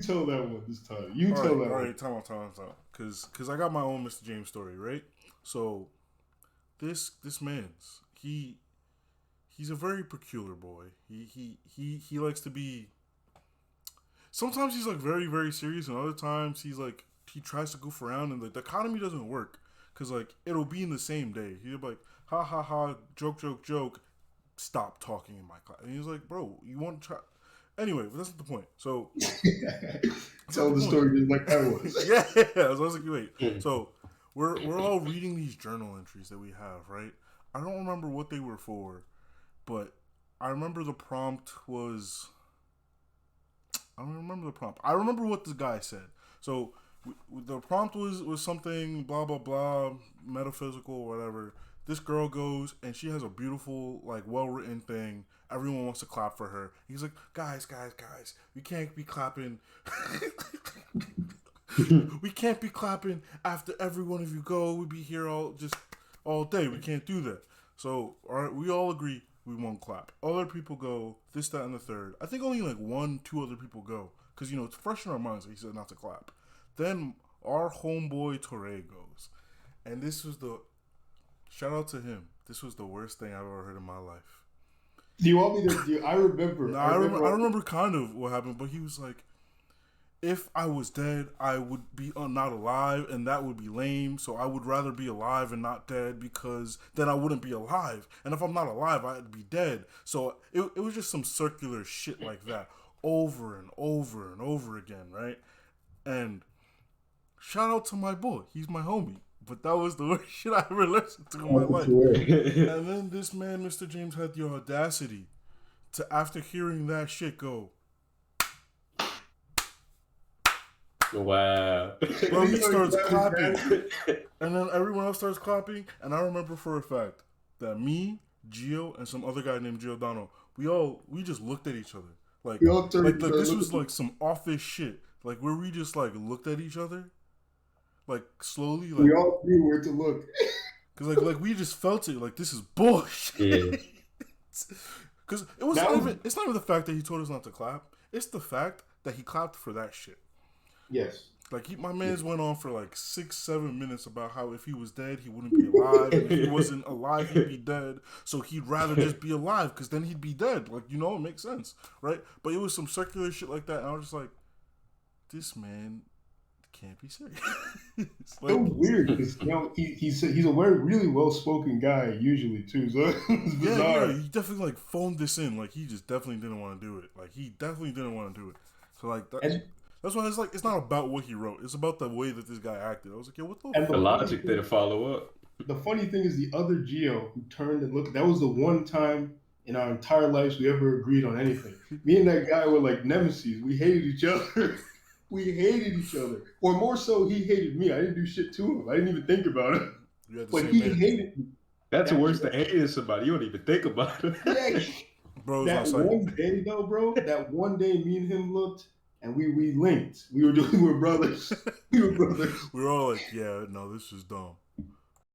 tell that one this time. You tell that one. All right, time out. Because I got my own Mr. James story, right? So, this man's, he's a very peculiar boy. He likes to be, sometimes he's like very, very serious, and other times he's like, he tries to goof around, and like the economy doesn't work. Because like, it'll be in the same day. He'll be like, ha ha ha, joke, stop talking in my class. And he's like, bro, you want to try? Anyway, but that's not the point. So, tell the story just like that was. yeah. So I was like, wait. So we're all reading these journal entries that we have, right? I don't remember what they were for, but I remember the prompt was. I don't remember the prompt. I remember what the guy said. So the prompt was something blah blah blah, metaphysical, whatever. This girl goes and she has a beautiful, like, well-written thing. Everyone wants to clap for her. He's like, guys, we can't be clapping. We can't be clapping after every one of you go. We'd be here all day. We can't do that. So, all right, we all agree we won't clap. Other people go, this, that, and the third. I think only like 1-2 other people go. Because, it's fresh in our minds that he said not to clap. Then our homeboy Torre goes. And this was shout out to him. This was the worst thing I've ever heard in my life. Do you want me to? I remember. No, I remember kind of what happened, but he was like, if I was dead, I would be not alive, and that would be lame. So I would rather be alive and not dead, because then I wouldn't be alive. And if I'm not alive, I'd be dead. So it was just some circular shit like that over and over and over again, right? And shout out to my boy. He's my homie. But that was the worst shit I ever listened to in my life. And then this man, Mr. James, had the audacity to, after hearing that shit, go, wow. Bro, he starts clapping. And then everyone else starts clapping. And I remember for a fact that me, Gio, and some other guy named Giordano, we just looked at each other. Like this was like some office shit. Like, where we just like looked at each other. Like, slowly, like, we all knew where to look. Cause like we just felt it. Like, this is bullshit. Yeah. Cause it's not even the fact that he told us not to clap. It's the fact that he clapped for that shit. Yes. Like, my man's went on for like 6-7 minutes about how if he was dead, he wouldn't be alive. And if he wasn't alive, he'd be dead. So he'd rather just be alive, because then he'd be dead. Like, it makes sense, right? But it was some circular shit like that, and I was just like, this man can't be serious. Like, so weird, because he's a really well spoken guy usually too. So it's bizarre. Yeah, he definitely like phoned this in. Like, he just definitely didn't want to do it. Like, he definitely didn't want to do it. So like that's why it's like, it's not about what he wrote. It's about the way that this guy acted. I was like, yo, what the? And the logic didn't follow up. The funny thing is, the other Gio who turned and looked. That was the one time in our entire lives we ever agreed on anything. Me and that guy were like nemesis. We hated each other. We hated each other. Or more so, he hated me. I didn't do shit to him. I didn't even think about it. But he hated me. That's worse than hating somebody. You don't even think about it. Yeah. Bro, that one day, though, bro, me and him looked, and we linked. We were brothers. We were brothers. We were all like, yeah, no, this is dumb.